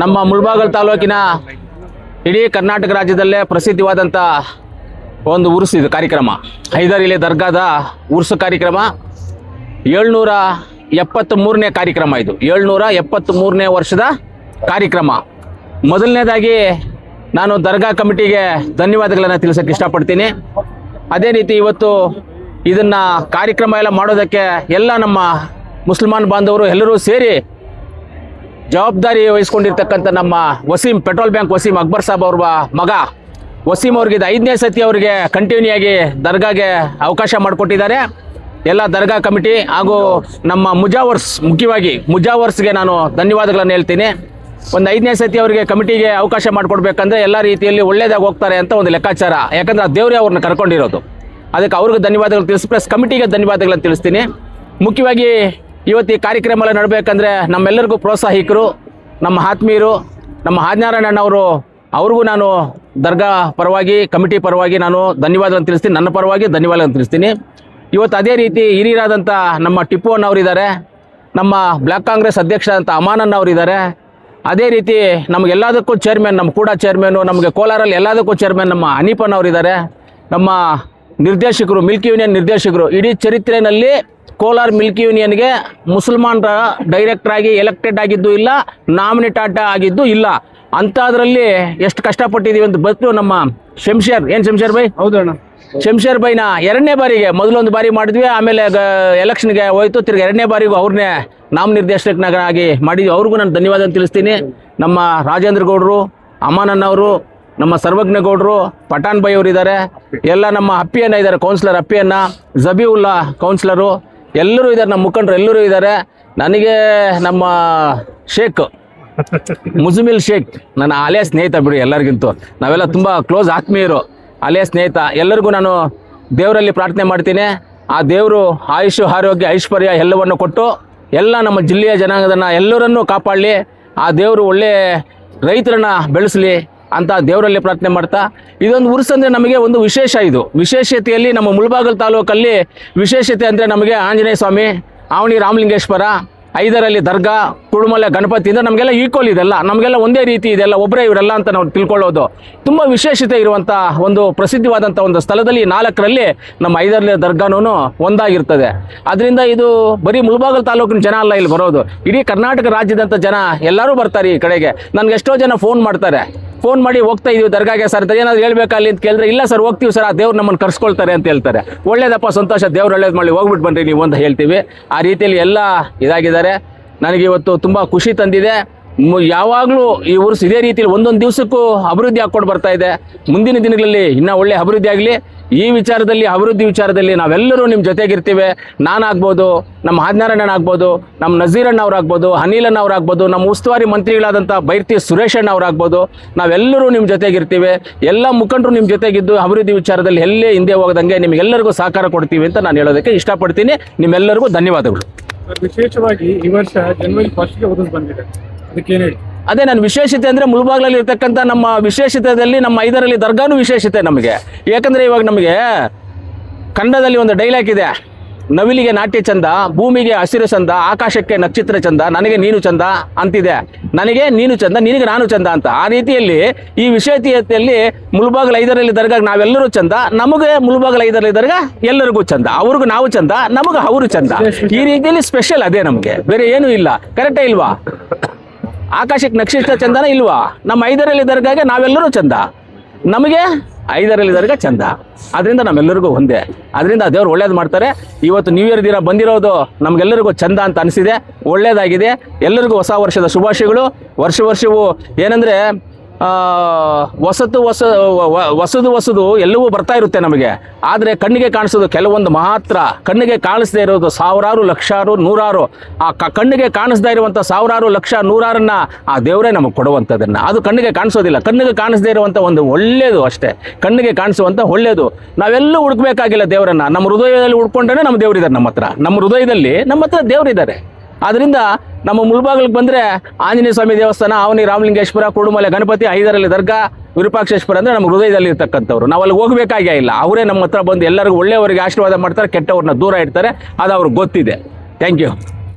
ನಮ್ಮ ಮುಳಬಾಗಿಲು ತಾಲೂಕಿನ ಇಡೀ ಕರ್ನಾಟಕ ರಾಜ್ಯದಲ್ಲೇ ಪ್ರಸಿದ್ಧವಾದಂಥ ಒಂದು ಉರುಸು ಇದು ಕಾರ್ಯಕ್ರಮ. ಹೈದರಾಲಿ ದರ್ಗಾದ ಉರುಸು ಕಾರ್ಯಕ್ರಮ 773ನೇ ಕಾರ್ಯಕ್ರಮ. ಇದು 773ನೇ ವರ್ಷದ ಕಾರ್ಯಕ್ರಮ. ಮೊದಲನೇದಾಗಿ ನಾನು ದರ್ಗಾ ಕಮಿಟಿಗೆ ಧನ್ಯವಾದಗಳನ್ನು ತಿಳಿಸೋಕ್ಕೆ ಇಷ್ಟಪಡ್ತೀನಿ. ಅದೇ ರೀತಿ ಇವತ್ತು ಇದನ್ನು ಕಾರ್ಯಕ್ರಮ ಎಲ್ಲ ಮಾಡೋದಕ್ಕೆ ಎಲ್ಲ ನಮ್ಮ ಮುಸಲ್ಮಾನ್ ಬಾಂಧವರು ಎಲ್ಲರೂ ಸೇರಿ ಜವಾಬ್ದಾರಿ ವಹಿಸ್ಕೊಂಡಿರ್ತಕ್ಕಂಥ ನಮ್ಮ ವಸೀಂ, ಪೆಟ್ರೋಲ್ ಬ್ಯಾಂಕ್ ವಸೀಂ ಅಕ್ಬರ್ ಸಾಬ್ ಅವ್ರ ಮಗ ವಸೀಂ ಅವ್ರಿಗೆ ಇದು 5ನೇ ಸತಿ ಅವರಿಗೆ ಕಂಟಿನ್ಯೂ ಆಗಿ ದರ್ಗಾಗೆ ಅವಕಾಶ ಮಾಡಿಕೊಟ್ಟಿದ್ದಾರೆ. ಎಲ್ಲ ದರ್ಗಾ ಕಮಿಟಿ ಹಾಗೂ ನಮ್ಮ ಮುಜಾವರ್ಸ್, ಮುಖ್ಯವಾಗಿ ಮುಜಾವರ್ಸ್ಗೆ ನಾನು ಧನ್ಯವಾದಗಳನ್ನು ಹೇಳ್ತೀನಿ. ಒಂದು 5ನೇ ಸತಿ ಅವರಿಗೆ ಕಮಿಟಿಗೆ ಅವಕಾಶ ಮಾಡಿಕೊಡ್ಬೇಕಂದ್ರೆ ಎಲ್ಲ ರೀತಿಯಲ್ಲಿ ಒಳ್ಳೇದಾಗಿ ಹೋಗ್ತಾರೆ ಅಂತ ಒಂದು ಲೆಕ್ಕಾಚಾರ. ಯಾಕಂದರೆ ಆ ದೇವರೇ ಅವ್ರನ್ನ ಕರ್ಕೊಂಡಿರೋದು. ಅದಕ್ಕೆ ಅವ್ರಿಗೆ ಧನ್ಯವಾದಗಳು ತಿಳಿಸಿ ಪ್ಲಸ್ ಕಮಿಟಿಗೆ ಧನ್ಯವಾದಗಳನ್ನು ತಿಳಿಸ್ತೀನಿ. ಮುಖ್ಯವಾಗಿ ಇವತ್ತು ಈ ಕಾರ್ಯಕ್ರಮ ಎಲ್ಲ ನಡಬೇಕಂದ್ರೆ ನಮ್ಮೆಲ್ಲರಿಗೂ ಪ್ರೋತ್ಸಾಹಿಕರು, ನಮ್ಮ ಆತ್ಮೀಯರು, ನಮ್ಮ ಹಾಜನಾರಾಯಣವರು, ಅವ್ರಿಗೂ ನಾನು ದರ್ಗಾ ಪರವಾಗಿ ಕಮಿಟಿ ಪರವಾಗಿ ನಾನು ಧನ್ಯವಾದಗಳನ್ನು ತಿಳಿಸ್ತೀನಿ. ನನ್ನ ಪರವಾಗಿ ಧನ್ಯವಾದಗಳನ್ನು ತಿಳಿಸ್ತೀನಿ. ಇವತ್ತು ಅದೇ ರೀತಿ ಹಿರಿಯರಾದಂಥ ನಮ್ಮ ಟಿಪ್ಪು ಅಣ್ಣವರಿದ್ದಾರೆ, ನಮ್ಮ ಬ್ಲಾಕ್ ಕಾಂಗ್ರೆಸ್ ಅಧ್ಯಕ್ಷರಾದಂಥ ಅಮಾನನ್ ಅವರಿದ್ದಾರೆ. ಅದೇ ರೀತಿ ನಮಗೆಲ್ಲದಕ್ಕೂ ಚೇರ್ಮನ್, ನಮ್ಮ ಕೂಡ ಚೇರ್ಮನ್ನು, ನಮಗೆ ಕೋಲಾರಲ್ಲಿ ಎಲ್ಲದಕ್ಕೂ ಚೇರ್ಮನ್ ನಮ್ಮ ಹನೀಫನ್ ಅವರಿದ್ದಾರೆ. ನಮ್ಮ ನಿರ್ದೇಶಕರು, ಮಿಲ್ಕ್ ಯೂನಿಯನ್ ನಿರ್ದೇಶಕರು, ಇಡೀ ಚರಿತ್ರೆಯಲ್ಲಿ ಕೋಲಾರ ಮಿಲ್ಕ್ ಯೂನಿಯನ್ಗೆ ಮುಸಲ್ಮಾನರ ಡೈರೆಕ್ಟ್ರಾಗಿ ಎಲೆಕ್ಟೆಡ್ ಆಗಿದ್ದು ಇಲ್ಲ, ನಾಮಿನೇಟ್ ಆಗಿದ್ದು ಇಲ್ಲ. ಅಂಥದ್ರಲ್ಲಿ ಎಷ್ಟು ಕಷ್ಟಪಟ್ಟಿದ್ದೀವಿ ಅಂತ ಬಂತು. ನಮ್ಮ ಶಂಶೇರ್, ಏನು ಶಂಶೇರ್ ಬೈ? ಹೌದು ಅಣ್ಣ. ಶಂಶೇರ್ ಬೈನ 2ನೇ ಬಾರಿಗೆ, ಮೊದಲೊಂದು ಬಾರಿ ಮಾಡಿದ್ವಿ, ಆಮೇಲೆ ಎಲೆಕ್ಷನ್ಗೆ ಹೋಯ್ತು, ತಿರ್ಗಿ 2ನೇ ಬಾರಿಗೂ ಅವ್ರನ್ನೇ ನಾಮನಿರ್ದೇಶಕನಾಗಿ ಮಾಡಿದ್ವಿ. ಅವ್ರಿಗೂ ನಾನು ಧನ್ಯವಾದ ತಿಳಿಸ್ತೀನಿ. ನಮ್ಮ ರಾಜೇಂದ್ರ ಗೌಡರು, ಅಮಾನನ್ ಅವರು, ನಮ್ಮ ಸರ್ವಜ್ಞ ಗೌಡರು, ಪಠಾಣ್ ಬೈ ಅವರಿದ್ದಾರೆ, ಎಲ್ಲ ನಮ್ಮ ಅಪ್ಪಿಯನ್ನ ಇದ್ದಾರೆ, ಕೌನ್ಸಿಲರ್ ಅಪ್ಪಿಯನ್ನ, ಜಬೀವುಲ್ಲಾ ಕೌನ್ಸಿಲರು, ಎಲ್ಲರೂ ಇದ್ದಾರೆ, ನಮ್ಮ ಮುಖಂಡರು ಎಲ್ಲರೂ ಇದ್ದಾರೆ. ನನಗೆ ನಮ್ಮ ಶೇಖ್ ಮುಜಮಿಲ್ ಶೇಖ್ ನನ್ನ ಹಳೆಯ ಸ್ನೇಹಿತ ಬಿಡಿ, ಎಲ್ಲರಿಗಿಂತೂ ನಾವೆಲ್ಲ ತುಂಬ ಕ್ಲೋಸ್ ಆತ್ಮೀಯರು, ಹಳೆಯ ಸ್ನೇಹಿತ. ಎಲ್ಲರಿಗೂ ನಾನು ದೇವರಲ್ಲಿ ಪ್ರಾರ್ಥನೆ ಮಾಡ್ತೀನಿ. ಆ ದೇವರು ಆಯುಷು, ಆರೋಗ್ಯ, ಐಶ್ವರ್ಯ ಎಲ್ಲವನ್ನು ಕೊಟ್ಟು ಎಲ್ಲ ನಮ್ಮ ಜಿಲ್ಲೆಯ ಜನಾಂಗದನ್ನು ಎಲ್ಲರನ್ನೂ ಕಾಪಾಡಲಿ. ಆ ದೇವರು ಒಳ್ಳೆ ರೈತರನ್ನು ಬೆಳೆಸಲಿ ಅಂತ ದೇವರಲ್ಲಿ ಪ್ರಾರ್ಥನೆ ಮಾಡ್ತಾ, ಇದೊಂದು ಉರುಸು ಅಂದರೆ ನಮಗೆ ಒಂದು ವಿಶೇಷ. ಇದು ವಿಶೇಷತೆಯಲ್ಲಿ ನಮ್ಮ ಮುಳಬಾಗಿಲು ತಾಲೂಕಲ್ಲಿ ವಿಶೇಷತೆ ಅಂದರೆ ನಮಗೆ ಆಂಜನೇಯ ಸ್ವಾಮಿ, ಆವಣಿ ರಾಮಲಿಂಗೇಶ್ವರ, ಹೈದರಾಲಿ ದರ್ಗಾ, ಕುಡುಮಲೆ ಗಣಪತಿ ಅಂದರೆ ನಮಗೆಲ್ಲ ಈಕ್ವಲ್ ಇದೆಲ್ಲ, ನಮಗೆಲ್ಲ ಒಂದೇ ರೀತಿ ಇದೆಲ್ಲ, ಒಬ್ಬರೇ ಇವರೆಲ್ಲ ಅಂತ ನಾವು ತಿಳ್ಕೊಳ್ಳೋದು. ತುಂಬ ವಿಶೇಷತೆ ಇರುವಂಥ ಒಂದು ಪ್ರಸಿದ್ಧವಾದಂಥ ಒಂದು ಸ್ಥಳದಲ್ಲಿ 4ರಲ್ಲಿ ನಮ್ಮ ಹೈದರಾಲಿ ದರ್ಗಾನೂ ಒಂದಾಗಿರ್ತದೆ. ಅದರಿಂದ ಇದು ಬರೀ ಮುಳಬಾಗಿಲು ತಾಲೂಕಿನ ಜನ ಅಲ್ಲ ಇಲ್ಲಿ ಬರೋದು, ಇಡೀ ಕರ್ನಾಟಕ ರಾಜ್ಯದಂಥ ಜನ ಎಲ್ಲರೂ ಬರ್ತಾರೆ ಈ ಕಡೆಗೆ. ನನಗೆ ಎಷ್ಟೋ ಜನ ಫೋನ್ ಮಾಡ್ತಾರೆ, ಫೋನ್ ಮಾಡಿ ಹೋಗ್ತಾ ಇದೀವಿ ದರ್ಗಾಗೆ ಸರ್, ಏನಾದ್ರು ಹೇಳ್ಬೇಕಾ ಅಲ್ಲಿ ಅಂತ ಕೇಳಿದ್ರೆ, ಇಲ್ಲ ಸರ್ ಹೋಗ್ತೀವಿ ಸರ್, ಆ ದೇವ್ರು ನಮ್ಮನ್ನು ಕರ್ಸ್ಕೊಳ್ತಾರೆ ಅಂತ ಹೇಳ್ತಾರೆ. ಒಳ್ಳೇದಪ್ಪ, ಸಂತೋಷ, ದೇವ್ರು ಒಳ್ಳೇದು ಮಾಡಿ, ಹೋಗ್ಬಿಟ್ಟು ಬನ್ನಿರಿ ನೀವು ಅಂತ ಹೇಳ್ತೀವಿ. ಆ ರೀತಿಯಲ್ಲಿ ಎಲ್ಲ ಇದಾಗಿದ್ದಾರೆ. ನನಗೆ ಇವತ್ತು ತುಂಬ ಖುಷಿ ತಂದಿದೆ. ಯಾವಾಗಲೂ ಈ ಉರುಸು ಇದೇ ರೀತಿಯಲ್ಲಿ ಒಂದೊಂದು ದಿವಸಕ್ಕೂ ಅಭಿವೃದ್ಧಿ ಹಾಕ್ಕೊಂಡು ಬರ್ತಾ ಇದೆ. ಮುಂದಿನ ದಿನಗಳಲ್ಲಿ ಇನ್ನೂ ಒಳ್ಳೆ ಅಭಿವೃದ್ಧಿ ಆಗಲಿ. ಈ ವಿಚಾರದಲ್ಲಿ, ಅಭಿವೃದ್ಧಿ ವಿಚಾರದಲ್ಲಿ ನಾವೆಲ್ಲರೂ ನಿಮ್ಮ ಜೊತೆಗಿರ್ತೀವಿ. ನಾನಾಗ್ಬೋದು, ನಮ್ಮ ಹಾಜನಾರಾಯಣ ಆಗ್ಬೋದು, ನಮ್ಮ ನಜೀರಣ್ಣ ಅವರಾಗ್ಬೋದು, ಅನಿಲಣ್ಣ ಅವರಾಗ್ಬೋದು, ನಮ್ಮ ಉಸ್ತುವಾರಿ ಮಂತ್ರಿಗಳಾದಂಥ ಬೈರ್ತಿ ಸುರೇಶಣ್ಣ ಅವರಾಗ್ಬೋದು, ನಾವೆಲ್ಲರೂ ನಿಮ್ಮ ಜೊತೆಗಿರ್ತೀವಿ. ಎಲ್ಲ ಮುಖಂಡರು ನಿಮ್ಮ ಜೊತೆಗಿದ್ದು ಅಭಿವೃದ್ಧಿ ವಿಚಾರದಲ್ಲಿ ಎಲ್ಲೇ ಹಿಂದೆ ಹೋಗದಂಗೆ ನಿಮಗೆಲ್ಲರಿಗೂ ಸಹಕಾರ ಕೊಡ್ತೀವಿ ಅಂತ ನಾನು ಹೇಳೋದಕ್ಕೆ ಇಷ್ಟಪಡ್ತೀನಿ. ನಿಮ್ಮೆಲ್ಲರಿಗೂ ಧನ್ಯವಾದಗಳು. ವಿಶೇಷವಾಗಿ ಈ ವರ್ಷ ಜನವರಿ 1ಗೆ ಉರುಸು ಬಂದಿದೆ, ಅದಕ್ಕೇನು ಹೇಳಿ? ಅದೇ ನನ್ನ ವಿಶೇಷತೆ ಅಂದರೆ ಮುಳಬಾಗಿಲಲ್ಲಿ ಇರ್ತಕ್ಕಂಥ ನಮ್ಮ ವಿಶೇಷತೆಯಲ್ಲಿ ನಮ್ಮ ಹೈದರಾಲಿ ದರ್ಗಾನೂ ವಿಶೇಷತೆ ನಮಗೆ. ಯಾಕಂದರೆ ಇವಾಗ ನಮಗೆ ಕನ್ನಡದಲ್ಲಿ ಒಂದು ಡೈಲಾಗ್ ಇದೆ, ನವಿಲಿಗೆ ನಾಟ್ಯ ಚಂದ, ಭೂಮಿಗೆ ಹಸಿರು ಚಂದ, ಆಕಾಶಕ್ಕೆ ನಕ್ಷತ್ರ ಚಂದ, ನನಗೆ ನೀನು ಚಂದ ಅಂತಿದೆ. ನನಗೆ ನೀನು ಚಂದ, ನಿನಗೆ ನಾನು ಚಂದ ಅಂತ. ಆ ರೀತಿಯಲ್ಲಿ ಈ ವಿಶೇಷತೆಯಲ್ಲಿ ಮುಳಬಾಗಿಲು ಹೈದರಾಲಿ ದರ್ಗಾಗೆ ನಾವೆಲ್ಲರೂ ಚಂದ, ನಮಗೆ ಮುಳಬಾಗಿಲು ಹೈದರಾಲಿ ದರ್ಗಾ ಎಲ್ಲರಿಗೂ ಚಂದ, ಅವ್ರಿಗೂ ನಾವು ಚಂದ, ನಮಗೆ ಅವರು ಚಂದ. ಈ ರೀತಿಯಲ್ಲಿ ಸ್ಪೆಷಲ್ ಅದೇ ನಮಗೆ, ಬೇರೆ ಏನೂ ಇಲ್ಲ. ಕರೆಕ್ಟೇ ಇಲ್ವಾ? ಆಕಾಶಕ್ಕೆ ನಕ್ಷತ್ರ ಚಂದನ ಇಲ್ವಾ? ನಮ್ಮ ಹೈದರಾಲಿ ದರ್ಗಾಗೆ ನಾವೆಲ್ಲರೂ ಚಂದ, ನಮಗೆ ಹೈದರಾಲಿ ದರ್ಗಾ ಚಂದ. ಅದರಿಂದ ನಮ್ಮೆಲ್ಲರಿಗೂ ಒಂದೇ. ಅದರಿಂದ ದೇವ್ರು ಒಳ್ಳೇದು ಮಾಡ್ತಾರೆ. ಇವತ್ತು ನ್ಯೂ ಇಯರ್ ದಿನ ಬಂದಿರೋದು ನಮಗೆಲ್ಲರಿಗೂ ಚಂದ ಅಂತ ಅನಿಸಿದೆ, ಒಳ್ಳೇದಾಗಿದೆ. ಎಲ್ಲರಿಗೂ ಹೊಸ ವರ್ಷದ ಶುಭಾಶಯಗಳು. ವರ್ಷವೂ ಏನಂದರೆ ಹೊಸದು ಎಲ್ಲವೂ ಬರ್ತಾ ಇರುತ್ತೆ ನಮಗೆ. ಆದರೆ ಕಣ್ಣಿಗೆ ಕಾಣಿಸೋದು ಕೆಲವೊಂದು ಮಾತ್ರ. ಕಣ್ಣಿಗೆ ಕಾಣಿಸದೇ ಇರೋದು ಸಾವಿರಾರು, ಲಕ್ಷಾರು, ನೂರಾರು. ಆ ಕಣ್ಣಿಗೆ ಕಾಣಿಸ್ದೇ ಇರುವಂಥ ಸಾವಿರಾರು, ಲಕ್ಷ, ನೂರಾರನ್ನು ಆ ದೇವರೇ ನಮಗೆ ಕೊಡುವಂಥದ್ದನ್ನು. ಅದು ಕಣ್ಣಿಗೆ ಕಾಣಿಸೋದಿಲ್ಲ. ಕಣ್ಣಿಗೆ ಕಾಣಿಸದೇ ಇರುವಂಥ ಒಂದು ಒಳ್ಳೆಯದು ಅಷ್ಟೇ, ಕಣ್ಣಿಗೆ ಕಾಣಿಸುವಂಥ ಒಳ್ಳೆಯದು. ನಾವೆಲ್ಲೂ ಹುಡುಕಬೇಕಾಗಿಲ್ಲ ದೇವರನ್ನು. ನಮ್ಮ ಹೃದಯದಲ್ಲಿ ಹುಡ್ಕೊಂಡ್ರೆ ನಮ್ಮ ದೇವರಿದ್ದಾರೆ ನಮ್ಮ ಹತ್ರ. ನಮ್ಮ ಹೃದಯದಲ್ಲಿ ನಮ್ಮ ಹತ್ರ ದೇವರಿದ್ದಾರೆ. ಆದ್ದರಿಂದ ನಮ್ಮ ಮುಳಬಾಗಿಲಿಗೆ ಬಂದರೆ ಆಂಜನೇಯ ಸ್ವಾಮಿ ದೇವಸ್ಥಾನ, ಆವನಿ ರಾಮಲಿಂಗೇಶ್ವರ, ಕುಡುಮಲೆ ಗಣಪತಿ, ಹೈದರಾಲಿ ದರ್ಗಾ, ವಿರೂಪಾಕ್ಷೇಶ್ವರ ಅಂದರೆ ನಮ್ಮ ಹೃದಯದಲ್ಲಿ ಇರ್ತಕ್ಕಂಥವ್ರು. ನಾವು ಅಲ್ಲಿ ಹೋಗಬೇಕಾಗೇ ಇಲ್ಲ. ಅವರೇ ನಮ್ಮ ಹತ್ರ ಬಂದು ಎಲ್ಲರಿಗೂ ಒಳ್ಳೆಯವರಿಗೆ ಆಶೀರ್ವಾದ ಮಾಡ್ತಾರೆ, ಕೆಟ್ಟವ್ರನ್ನ ದೂರ ಇಡ್ತಾರೆ. ಅದು ಅವ್ರಿಗೆ ಗೊತ್ತಿದೆ. Thank you.